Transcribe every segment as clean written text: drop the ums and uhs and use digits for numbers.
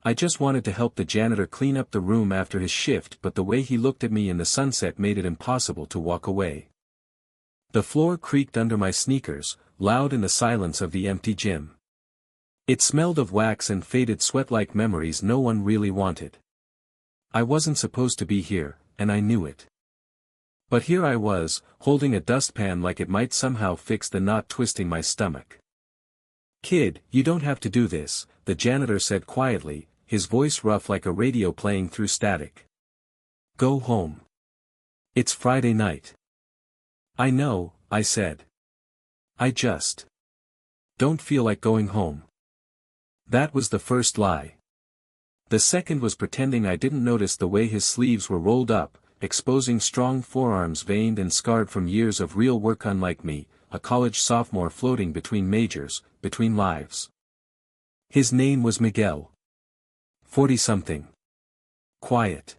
I just wanted to help the janitor clean up the room after his shift, but the way he looked at me in the sunset made it impossible to walk away. The floor creaked under my sneakers, loud in the silence of the empty gym. It smelled of wax and faded sweat like memories no one really wanted. I wasn't supposed to be here, and I knew it. But here I was, holding a dustpan like it might somehow fix the knot twisting my stomach. "Kid, you don't have to do this," the janitor said quietly, his voice rough like a radio playing through static. "Go home. It's Friday night." "I know," I said. "I just don't feel like going home." That was the first lie. The second was pretending I didn't notice the way his sleeves were rolled up, exposing strong forearms veined and scarred from years of real work, unlike me, a college sophomore floating between majors, between lives. His name was Miguel. 40-something. Quiet.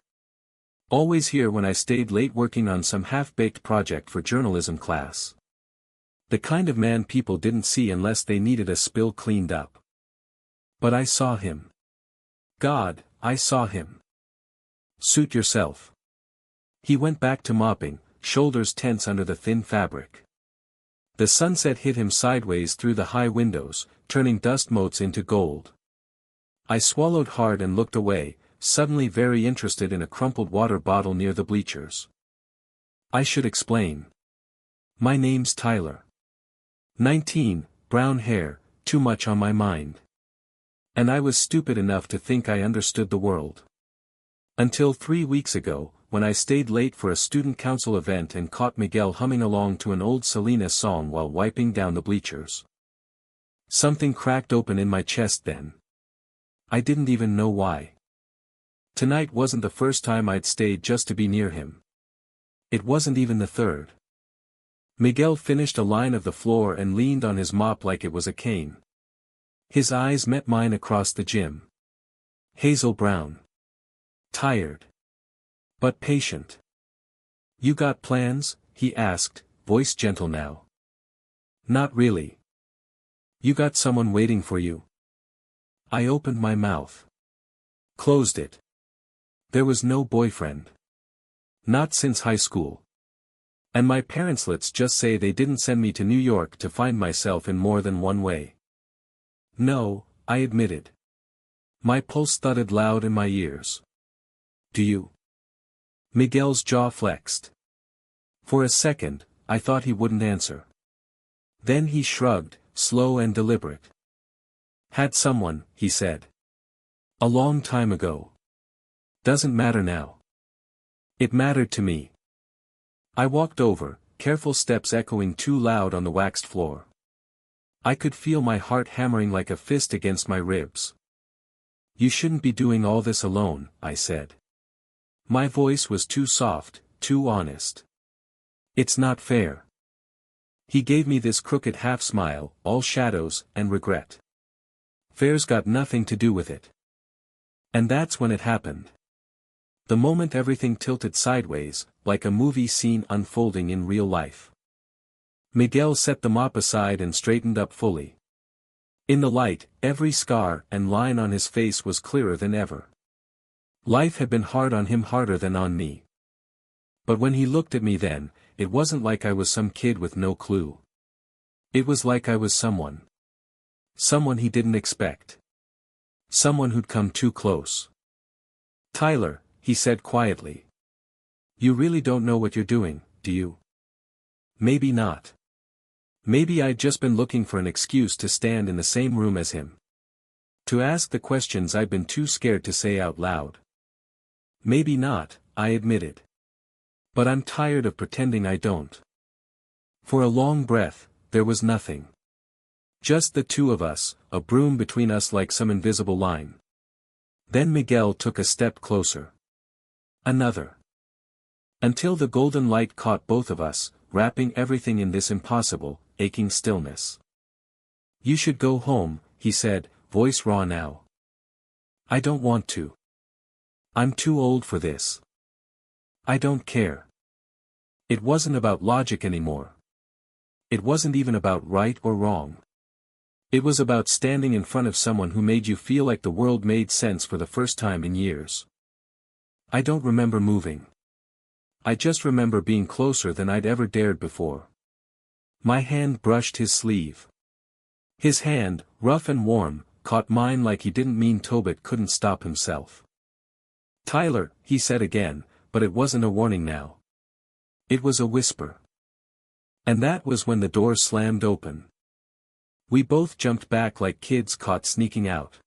Always here when I stayed late working on some half-baked project for journalism class. The kind of man people didn't see unless they needed a spill cleaned up. But I saw him. God, I saw him. "Suit yourself." He went back to mopping, shoulders tense under the thin fabric. The sunset hit him sideways through the high windows, turning dust motes into gold. I swallowed hard and looked away, suddenly very interested in a crumpled water bottle near the bleachers. I should explain. My name's Tyler. 19, brown hair, too much on my mind. And I was stupid enough to think I understood the world. Until 3 weeks ago, when I stayed late for a student council event and caught Miguel humming along to an old Selena song while wiping down the bleachers. Something cracked open in my chest then. I didn't even know why. Tonight wasn't the first time I'd stayed just to be near him. It wasn't even the third. Miguel finished a line of the floor and leaned on his mop like it was a cane. His eyes met mine across the gym. Hazel brown. Tired. But patient. "You got plans?" he asked, voice gentle now. "Not really." "You got someone waiting for you?" I opened my mouth. Closed it. There was no boyfriend. Not since high school. And my parents, let's just say they didn't send me to New York to find myself in more than one way. "No," I admitted. My pulse thudded loud in my ears. "Do you?" Miguel's jaw flexed. For a second, I thought he wouldn't answer. Then he shrugged, slow and deliberate. "Had someone," he said. "A long time ago. Doesn't matter now." It mattered to me. I walked over, careful steps echoing too loud on the waxed floor. I could feel my heart hammering like a fist against my ribs. "You shouldn't be doing all this alone," I said. My voice was too soft, too honest. "It's not fair." He gave me this crooked half-smile, all shadows and regret. "Fair's got nothing to do with it." And that's when it happened. The moment everything tilted sideways, like a movie scene unfolding in real life. Miguel set the mop aside and straightened up fully. In the light, every scar and line on his face was clearer than ever. Life had been hard on him, harder than on me. But when he looked at me then, it wasn't like I was some kid with no clue. It was like I was someone. Someone he didn't expect. Someone who'd come too close. "Tyler," he said quietly. "You really don't know what you're doing, do you?" Maybe not. Maybe I'd just been looking for an excuse to stand in the same room as him. To ask the questions I'd been too scared to say out loud. Maybe not, I admitted. But I'm tired of pretending I don't. For a long breath, there was nothing. Just the two of us, a broom between us like some invisible line. Then Miguel took a step closer. Another. Until the golden light caught both of us, wrapping everything in this impossible, aching stillness. "You should go home," he said, voice raw now. "I don't want to. I'm too old for this. I don't care." It wasn't about logic anymore. It wasn't even about right or wrong. It was about standing in front of someone who made you feel like the world made sense for the first time in years. I don't remember moving. I just remember being closer than I'd ever dared before. My hand brushed his sleeve. His hand, rough and warm, caught mine like he didn't mean Tobit couldn't stop himself. "Tyler," he said again, but it wasn't a warning now. It was a whisper. And that was when the door slammed open. We both jumped back like kids caught sneaking out.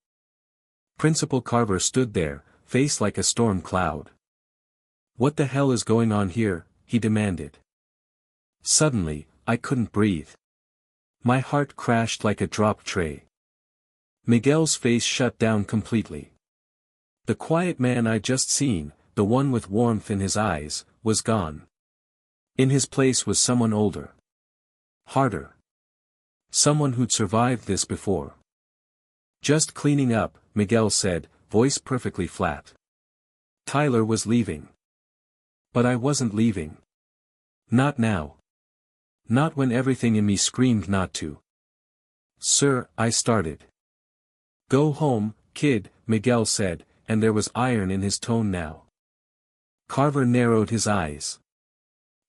Principal Carver stood there, face like a storm cloud. "What the hell is going on here?" he demanded. Suddenly, I couldn't breathe. My heart crashed like a drop tray. Miguel's face shut down completely. The quiet man I'd just seen, the one with warmth in his eyes, was gone. In his place was someone older. Harder. Someone who'd survived this before. "Just cleaning up," Miguel said, voice perfectly flat. Tyler was leaving. But I wasn't leaving. Not now. Not when everything in me screamed not to. "Sir," I started. "Go home, kid," Miguel said, and there was iron in his tone now. Carver narrowed his eyes.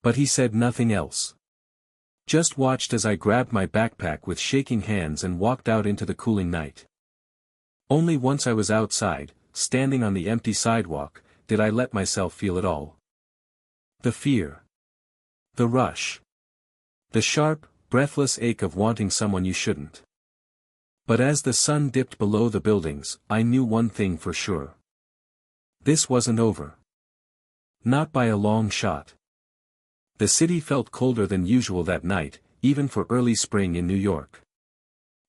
But he said nothing else. Just watched as I grabbed my backpack with shaking hands and walked out into the cooling night. Only once I was outside, standing on the empty sidewalk, did I let myself feel it all. The fear. The rush. The sharp, breathless ache of wanting someone you shouldn't. But as the sun dipped below the buildings, I knew one thing for sure. This wasn't over. Not by a long shot. The city felt colder than usual that night, even for early spring in New York.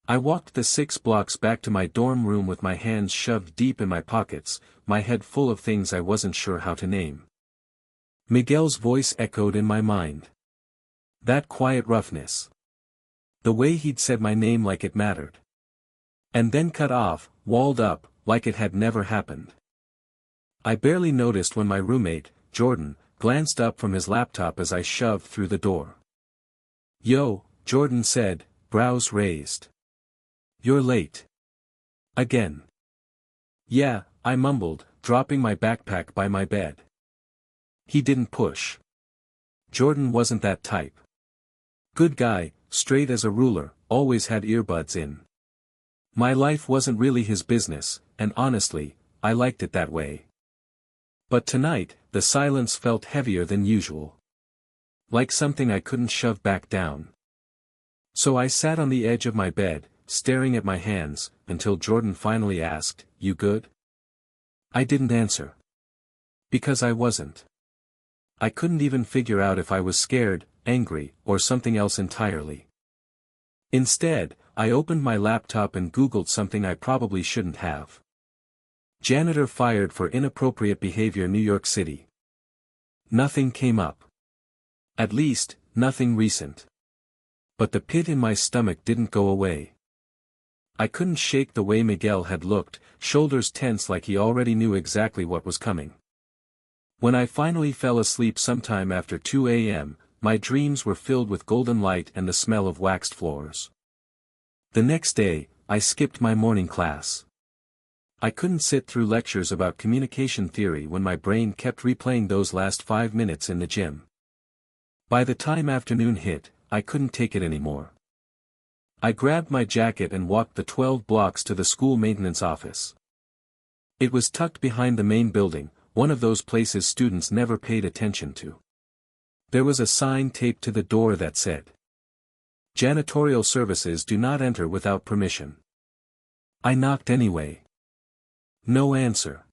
I walked the 6 blocks back to my dorm room with my hands shoved deep in my pockets, my head full of things I wasn't sure how to name. Miguel's voice echoed in my mind. That quiet roughness. The way he'd said my name like it mattered. And then cut off, walled up, like it had never happened. I barely noticed when my roommate, Jordan, glanced up from his laptop as I shoved through the door. "Yo," Jordan said, brows raised. "You're late. Again." "Yeah," I mumbled, dropping my backpack by my bed. He didn't push. Jordan wasn't that type. Good guy, straight as a ruler, always had earbuds in. My life wasn't really his business, and honestly, I liked it that way. But tonight, the silence felt heavier than usual. Like something I couldn't shove back down. So I sat on the edge of my bed, staring at my hands, until Jordan finally asked, "You good?" I didn't answer. Because I wasn't. I couldn't even figure out if I was scared, angry, or something else entirely. Instead, I opened my laptop and Googled something I probably shouldn't have. Janitor fired for inappropriate behavior New York City. Nothing came up. At least, nothing recent. But the pit in my stomach didn't go away. I couldn't shake the way Miguel had looked, shoulders tense like he already knew exactly what was coming. When I finally fell asleep sometime after 2 a.m., my dreams were filled with golden light and the smell of waxed floors. The next day, I skipped my morning class. I couldn't sit through lectures about communication theory when my brain kept replaying those last 5 minutes in the gym. By the time afternoon hit, I couldn't take it anymore. I grabbed my jacket and walked the 12 blocks to the school maintenance office. It was tucked behind the main building, one of those places students never paid attention to. There was a sign taped to the door that said, "Janitorial services do not enter without permission." I knocked anyway. No answer.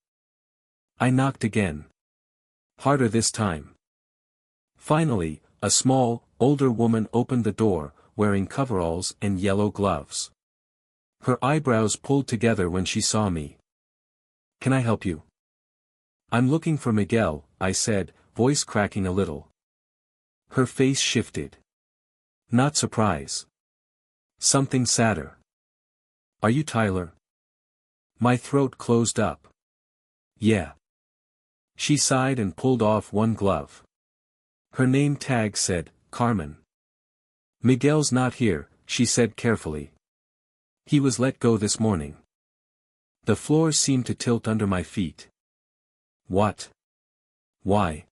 I knocked again. Harder this time. Finally, a small, older woman opened the door, wearing coveralls and yellow gloves. Her eyebrows pulled together when she saw me. "Can I help you?" "I'm looking for Miguel," I said, voice cracking a little. Her face shifted. Not surprise. Something sadder. "Are you Tyler?" My throat closed up. "Yeah." She sighed and pulled off one glove. Her name tag said, Carmen. "Miguel's not here," she said carefully. He was let go this morning. The floor seemed to tilt under my feet. What? Why?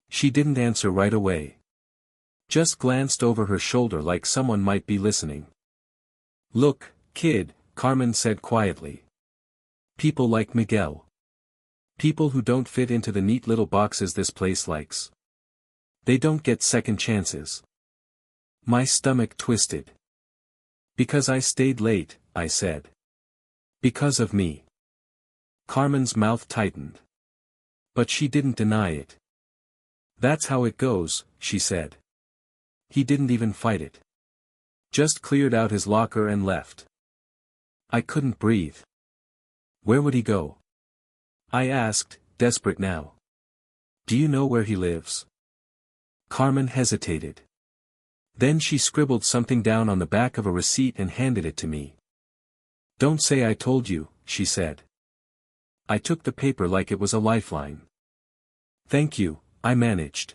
She didn't answer right away. Just glanced over her shoulder like someone might be listening. Look, kid, Carmen said quietly. People like Miguel. People who don't fit into the neat little boxes this place likes. They don't get second chances. My stomach twisted. Because I stayed late, I said. Because of me. Carmen's mouth tightened. But she didn't deny it. That's how it goes, she said. He didn't even fight it. Just cleared out his locker and left. I couldn't breathe. Where would he go? I asked, desperate now. Do you know where he lives? Carmen hesitated. Then she scribbled something down on the back of a receipt and handed it to me. Don't say I told you, she said. I took the paper like it was a lifeline. Thank you, I managed.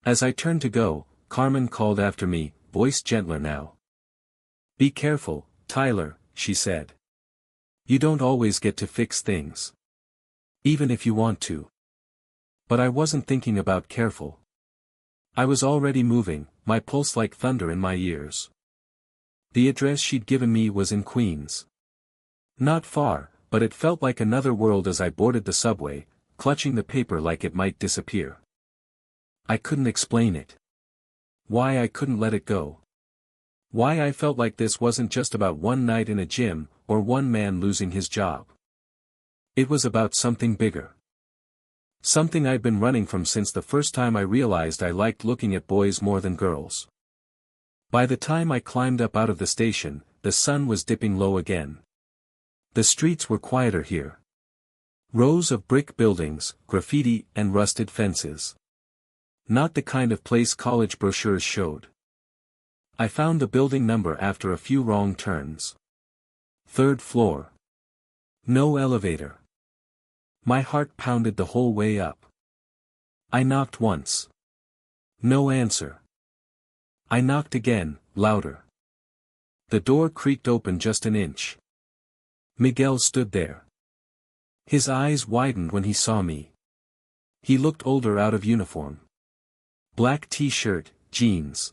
As I turned to go, Carmen called after me, voice gentler now. Be careful, Tyler, she said. You don't always get to fix things. Even if you want to. But I wasn't thinking about careful. I was already moving, my pulse like thunder in my ears. The address she'd given me was in Queens. Not far, but it felt like another world as I boarded the subway, clutching the paper like it might disappear. I couldn't explain it. Why I couldn't let it go. Why I felt like this wasn't just about one night in a gym, or one man losing his job. It was about something bigger. Something I'd been running from since the first time I realized I liked looking at boys more than girls. By the time I climbed up out of the station, the sun was dipping low again. The streets were quieter here. Rows of brick buildings, graffiti and rusted fences. Not the kind of place college brochures showed. I found the building number after a few wrong turns. 3rd floor. No elevator. My heart pounded the whole way up. I knocked once. No answer. I knocked again, louder. The door creaked open just an inch. Miguel stood there. His eyes widened when he saw me. He looked older out of uniform. Black t-shirt, jeans.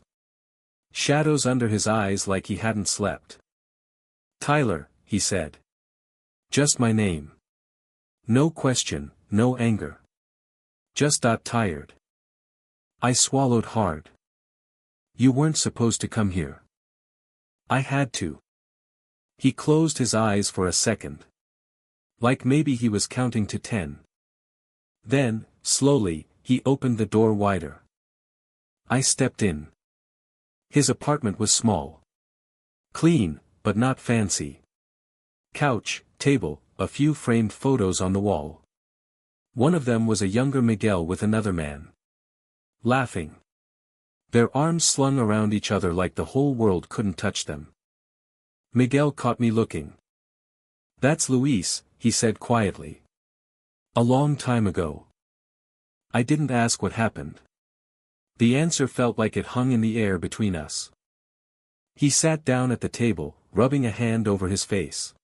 Shadows under his eyes like he hadn't slept. Tyler, he said. Just my name. No question, no anger. Just got tired. I swallowed hard. You weren't supposed to come here. I had to. He closed his eyes for a second. Like maybe he was counting to 10. Then, slowly, he opened the door wider. I stepped in. His apartment was small. Clean, but not fancy. Couch, table, a few framed photos on the wall. One of them was a younger Miguel with another man. Laughing. Their arms slung around each other like the whole world couldn't touch them. Miguel caught me looking. That's Luis, he said quietly. A long time ago. I didn't ask what happened. The answer felt like it hung in the air between us. He sat down at the table, rubbing a hand over his face.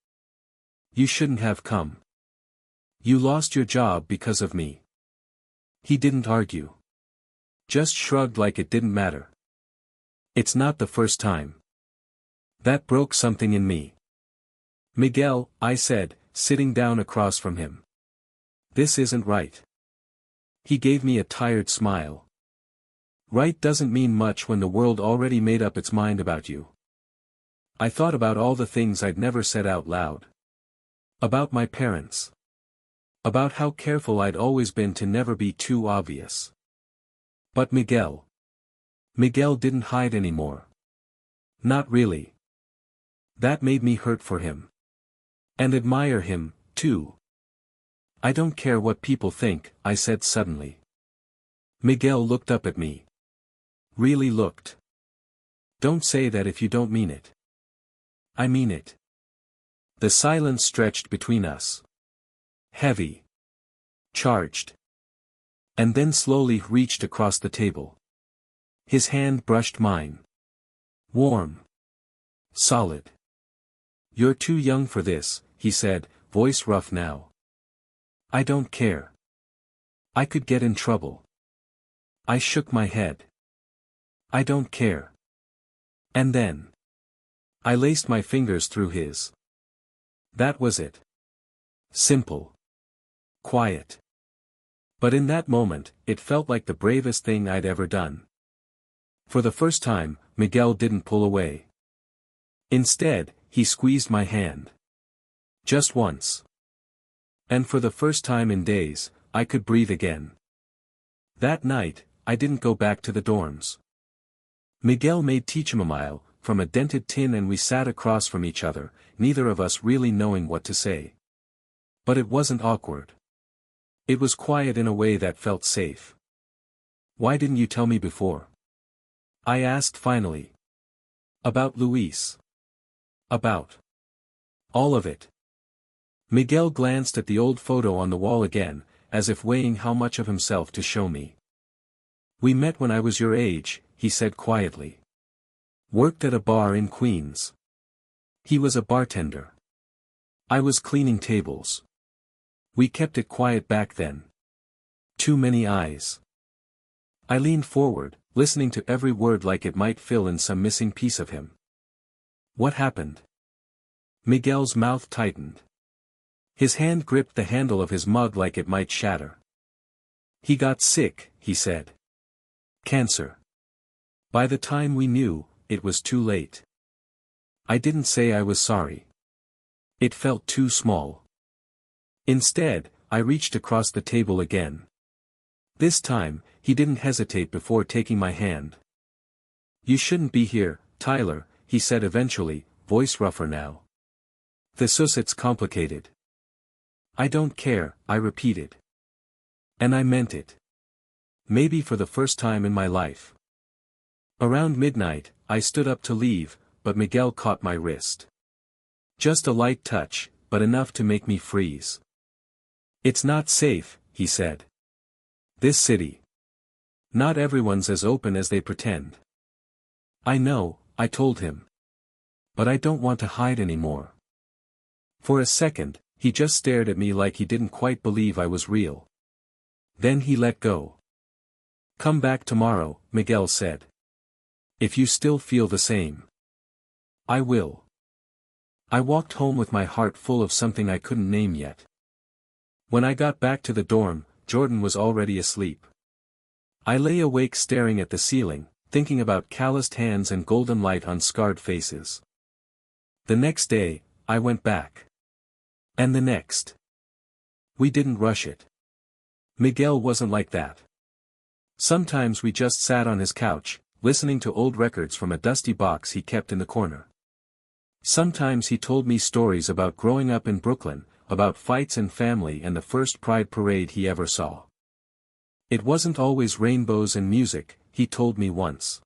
You shouldn't have come. You lost your job because of me. He didn't argue. Just shrugged like it didn't matter. It's not the first time. That broke something in me. Miguel, I said, sitting down across from him. This isn't right. He gave me a tired smile. Right doesn't mean much when the world already made up its mind about you. I thought about all the things I'd never said out loud. About my parents. About how careful I'd always been to never be too obvious. But Miguel. Miguel didn't hide anymore. Not really. That made me hurt for him. And admire him, too. I don't care what people think, I said suddenly. Miguel looked up at me. Really looked. Don't say that if you don't mean it. I mean it. The silence stretched between us. Heavy. Charged. And then slowly reached across the table. His hand brushed mine. Warm. Solid. "You're too young for this," he said, voice rough now. "I don't care. I could get in trouble." I shook my head. "I don't care." And then I laced my fingers through his. That was it. Simple. Quiet. But in that moment, it felt like the bravest thing I'd ever done. For the first time, Miguel didn't pull away. Instead, he squeezed my hand. Just once. And for the first time in days, I could breathe again. That night, I didn't go back to the dorms. Miguel made chamomile from a dented tin and we sat across from each other, neither of us really knowing what to say. But it wasn't awkward. It was quiet in a way that felt safe. "Why didn't you tell me before?" I asked finally. "About Luis. About all of it." Miguel glanced at the old photo on the wall again, as if weighing how much of himself to show me. "We met when I was your age," he said quietly. "Worked at a bar in Queens." He was a bartender. I was cleaning tables. We kept it quiet back then. Too many eyes. I leaned forward, listening to every word like it might fill in some missing piece of him. "What happened?" Miguel's mouth tightened. His hand gripped the handle of his mug like it might shatter. "He got sick," he said. "Cancer. By the time we knew, it was too late." I didn't say I was sorry. It felt too small. Instead, I reached across the table again. This time, he didn't hesitate before taking my hand. "You shouldn't be here, Tyler," he said eventually, voice rougher now. "It's complicated." "I don't care," I repeated. And I meant it. Maybe for the first time in my life. Around midnight, I stood up to leave, but Miguel caught my wrist. Just a light touch, but enough to make me freeze. "It's not safe," he said. "This city. Not everyone's as open as they pretend." "I know," I told him. "But I don't want to hide anymore." For a second, he just stared at me like he didn't quite believe I was real. Then he let go. "Come back tomorrow," Miguel said. "If you still feel the same." "I will." I walked home with my heart full of something I couldn't name yet. When I got back to the dorm, Jordan was already asleep. I lay awake staring at the ceiling, thinking about calloused hands and golden light on scarred faces. The next day, I went back. And the next. We didn't rush it. Miguel wasn't like that. Sometimes we just sat on his couch, listening to old records from a dusty box he kept in the corner. Sometimes he told me stories about growing up in Brooklyn, about fights and family and the first Pride parade he ever saw. It wasn't always rainbows and music, he told me once.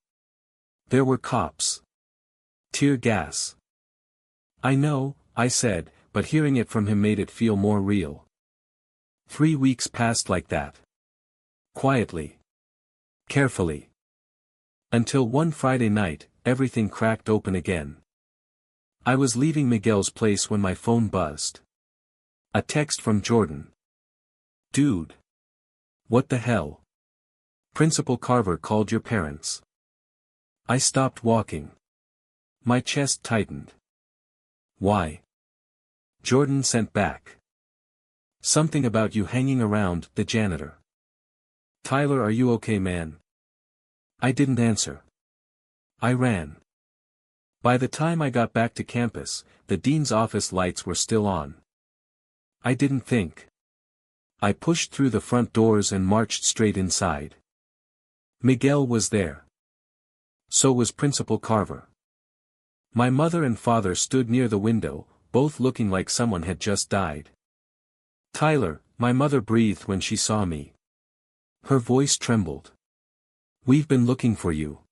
There were cops. Tear gas. "I know," I said, but hearing it from him made it feel more real. 3 weeks passed like that. Quietly. Carefully. Until one Friday night, everything cracked open again. I was leaving Miguel's place when my phone buzzed. A text from Jordan. "Dude. What the hell? Principal Carver called your parents." I stopped walking. My chest tightened. "Why?" Jordan sent back. "Something about you hanging around the janitor." "Tyler, are you okay, man?" I didn't answer. I ran. By the time I got back to campus, the dean's office lights were still on. I didn't think. I pushed through the front doors and marched straight inside. Miguel was there. So was Principal Carver. My mother and father stood near the window, both looking like someone had just died. "Tyler," my mother breathed when she saw me. Her voice trembled. "We've been looking for you."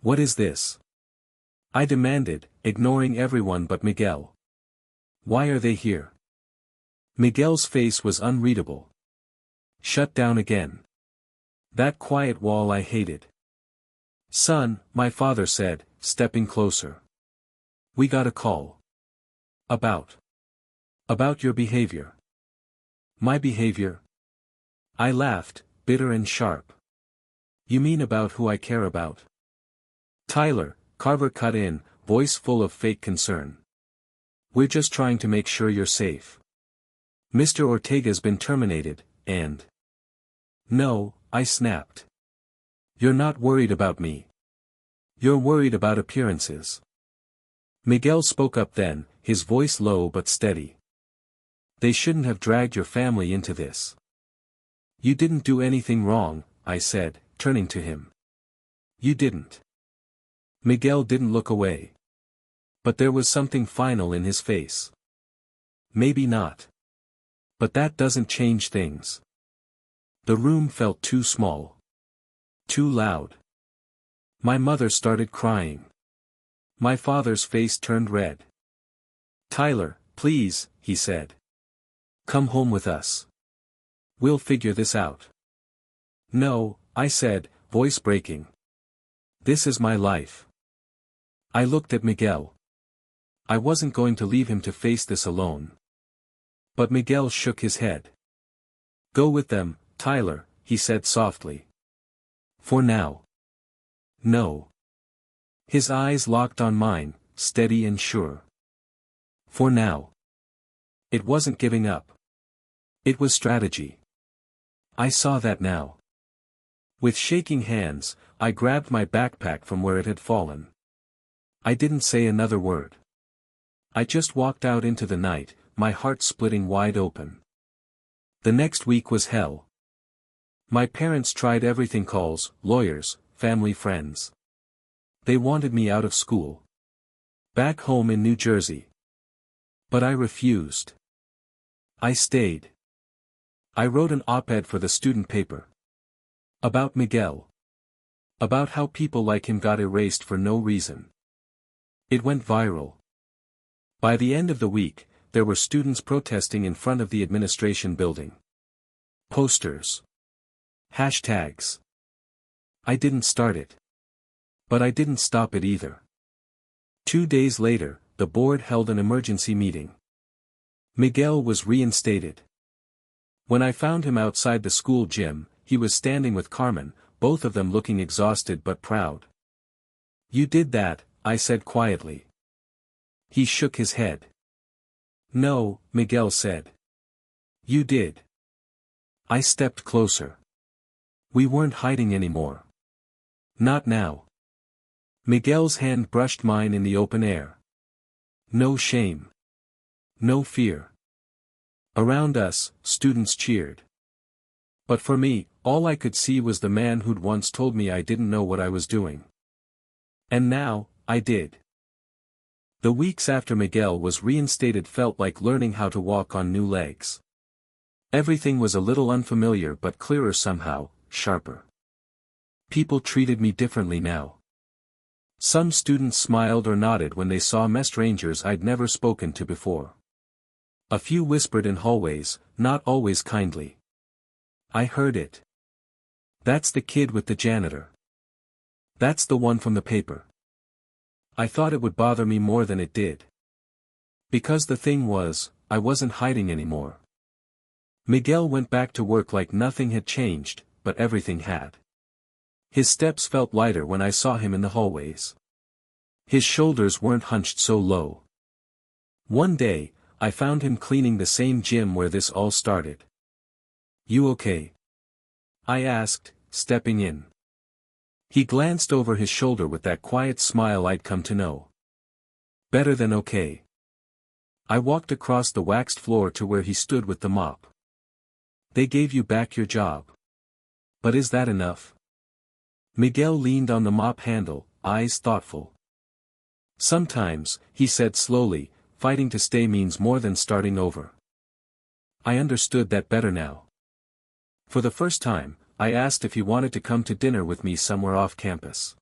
"What is this?" I demanded, ignoring everyone but Miguel. "Why are they here?" Miguel's face was unreadable. Shut down again. That quiet wall I hated. "Son," my father said, stepping closer. "We got a call. About. About your behavior. My behavior? I laughed, bitter and sharp. You mean about who I care about? Tyler, Carver cut in, voice full of fake concern. We're just trying to make sure you're safe. Mr. Ortega's been terminated, and... No, I snapped. You're not worried about me. You're worried about appearances. Miguel spoke up then, his voice low but steady. They shouldn't have dragged your family into this. You didn't do anything wrong, I said, turning to him. You didn't. Miguel didn't look away. But there was something final in his face. Maybe not. But that doesn't change things. The room felt too small. Too loud. My mother started crying. My father's face turned red. Tyler, please, he said. Come home with us. We'll figure this out. No, I said, voice breaking. This is my life. I looked at Miguel. I wasn't going to leave him to face this alone. But Miguel shook his head. Go with them, Tyler, he said softly. For now. No. His eyes locked on mine, steady and sure. For now. It wasn't giving up. It was strategy. I saw that now. With shaking hands, I grabbed my backpack from where it had fallen. I didn't say another word. I just walked out into the night, my heart splitting wide open. The next week was hell. My parents tried everything: calls, lawyers, family, friends. They wanted me out of school. Back home in New Jersey. But I refused. I stayed. I wrote an op-ed for the student paper. About Miguel. About how people like him got erased for no reason. It went viral. By the end of the week, there were students protesting in front of the administration building. Posters. Hashtags. I didn't start it. But I didn't stop it either. 2 days later, the board held an emergency meeting. Miguel was reinstated. When I found him outside the school gym, he was standing with Carmen, both of them looking exhausted but proud. You did that, I said quietly. He shook his head. No, Miguel said. You did. I stepped closer. We weren't hiding anymore. Not now. Miguel's hand brushed mine in the open air. No shame. No fear. Around us, students cheered. But for me, all I could see was the man who'd once told me I didn't know what I was doing. And now, I did. The weeks after Miguel was reinstated felt like learning how to walk on new legs. Everything was a little unfamiliar but clearer somehow, sharper. People treated me differently now. Some students smiled or nodded when they saw me, strangers I'd never spoken to before. A few whispered in hallways, not always kindly. I heard it. That's the kid with the janitor. That's the one from the paper. I thought it would bother me more than it did. Because the thing was, I wasn't hiding anymore. Miguel went back to work like nothing had changed, but everything had. His steps felt lighter when I saw him in the hallways. His shoulders weren't hunched so low. One day, I found him cleaning the same gym where this all started. You okay? I asked, stepping in. He glanced over his shoulder with that quiet smile I'd come to know. Better than okay. I walked across the waxed floor to where he stood with the mop. They gave you back your job. But is that enough? Miguel leaned on the mop handle, eyes thoughtful. Sometimes, he said slowly, fighting to stay means more than starting over. I understood that better now. For the first time, I asked if he wanted to come to dinner with me somewhere off campus.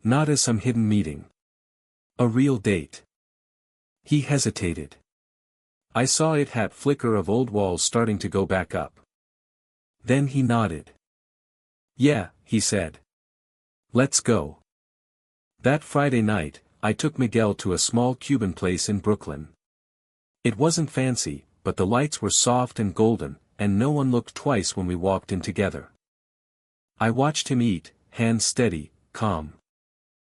Not as some hidden meeting. A real date. He hesitated. I saw it had flicker of old walls starting to go back up. Then he nodded. Yeah, he said. Let's go. That Friday night, I took Miguel to a small Cuban place in Brooklyn. It wasn't fancy, but the lights were soft and golden, and no one looked twice when we walked in together. I watched him eat, hands steady, calm.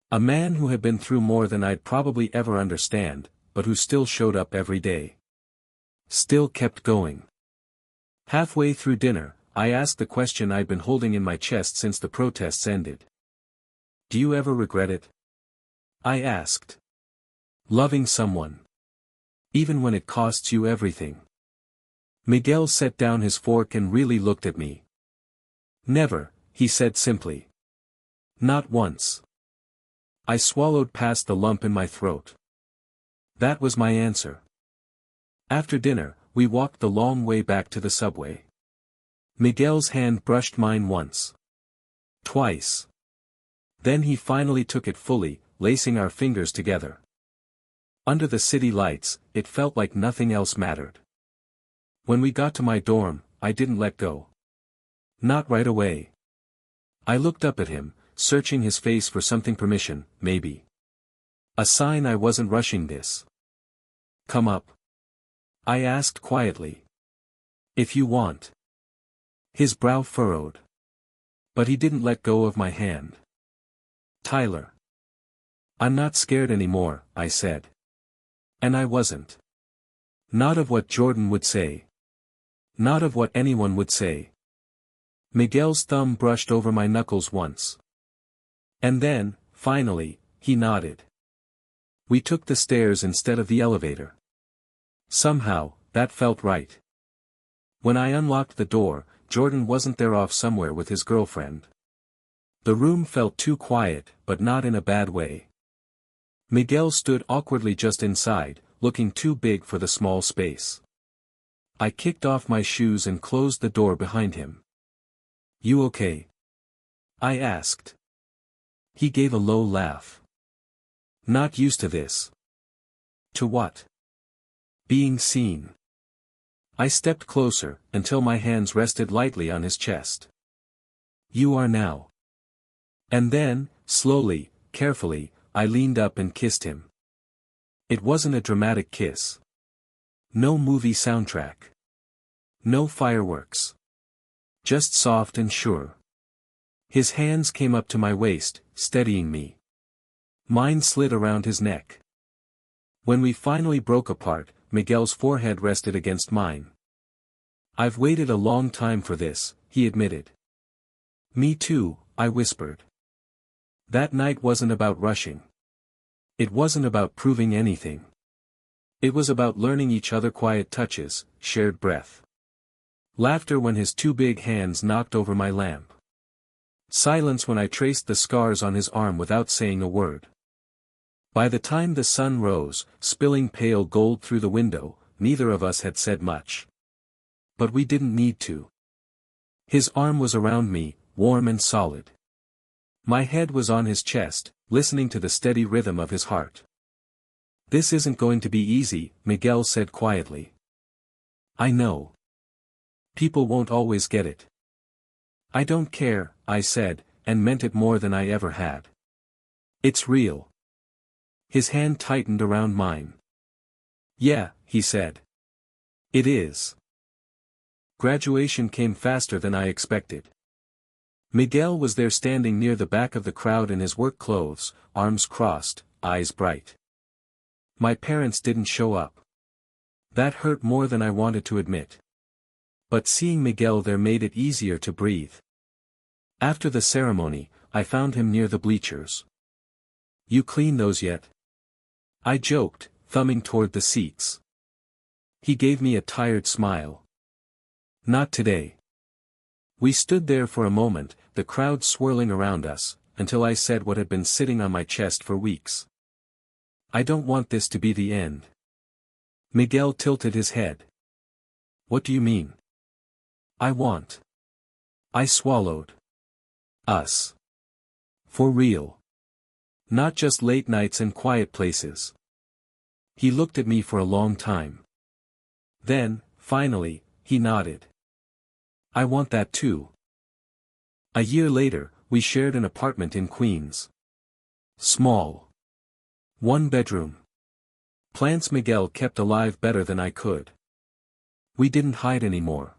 A man who had been through more than I'd probably ever understand, but who still showed up every day. Still kept going. Halfway through dinner, I asked the question I'd been holding in my chest since the protests ended. Do you ever regret it? I asked. Loving someone. Even when it costs you everything. Miguel set down his fork and really looked at me. Never, he said simply. Not once. I swallowed past the lump in my throat. That was my answer. After dinner, we walked the long way back to the subway. Miguel's hand brushed mine once. Twice. Then he finally took it fully, lacing our fingers together. Under the city lights, it felt like nothing else mattered. When we got to my dorm, I didn't let go. Not right away. I looked up at him, searching his face for something, permission, maybe. A sign I wasn't rushing this. Come up. I asked quietly. If you want. His brow furrowed. But he didn't let go of my hand. Tyler. I'm not scared anymore, I said. And I wasn't. Not of what Jordan would say. Not of what anyone would say. Miguel's thumb brushed over my knuckles once. And then, finally, he nodded. We took the stairs instead of the elevator. Somehow, that felt right. When I unlocked the door, Jordan wasn't there, off somewhere with his girlfriend. The room felt too quiet, but not in a bad way. Miguel stood awkwardly just inside, looking too big for the small space. I kicked off my shoes and closed the door behind him. You okay? I asked. He gave a low laugh. Not used to this. To what? Being seen. I stepped closer, until my hands rested lightly on his chest. You are now. And then, slowly, carefully, I leaned up and kissed him. It wasn't a dramatic kiss. No movie soundtrack. No fireworks. Just soft and sure. His hands came up to my waist, steadying me. Mine slid around his neck. When we finally broke apart, Miguel's forehead rested against mine. I've waited a long time for this, he admitted. Me too, I whispered. That night wasn't about rushing. It wasn't about proving anything. It was about learning each other, quiet touches, shared breath. Laughter when his two big hands knocked over my lamp. Silence when I traced the scars on his arm without saying a word. By the time the sun rose, spilling pale gold through the window, neither of us had said much. But we didn't need to. His arm was around me, warm and solid. My head was on his chest, listening to the steady rhythm of his heart. This isn't going to be easy, Miguel said quietly. I know. People won't always get it. I don't care, I said, and meant it more than I ever had. It's real. His hand tightened around mine. Yeah, he said. It is. Graduation came faster than I expected. Miguel was there, standing near the back of the crowd in his work clothes, arms crossed, eyes bright. My parents didn't show up. That hurt more than I wanted to admit. But seeing Miguel there made it easier to breathe. After the ceremony, I found him near the bleachers. You clean those yet? I joked, thumbing toward the seats. He gave me a tired smile. Not today. We stood there for a moment, the crowd swirling around us, until I said what had been sitting on my chest for weeks. I don't want this to be the end. Miguel tilted his head. What do you mean? I want. I swallowed. Us. For real. Not just late nights and quiet places. He looked at me for a long time. Then, finally, he nodded. I want that too. A year later, we shared an apartment in Queens. Small. 1 bedroom. Plants Miguel kept alive better than I could. We didn't hide anymore.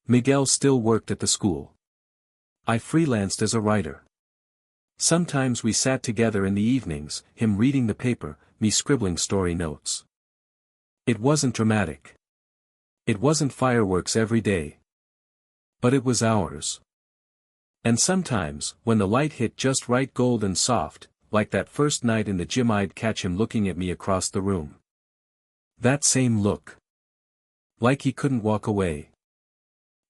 Miguel still worked at the school. I freelanced as a writer. Sometimes we sat together in the evenings, him reading the paper, me scribbling story notes. It wasn't dramatic. It wasn't fireworks every day. But it was ours. And sometimes, when the light hit just right, gold and soft, like that first night in the gym, I'd catch him looking at me across the room. That same look. Like he couldn't walk away.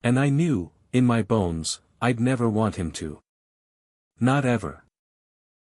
And I knew, in my bones, I'd never want him to. Not ever.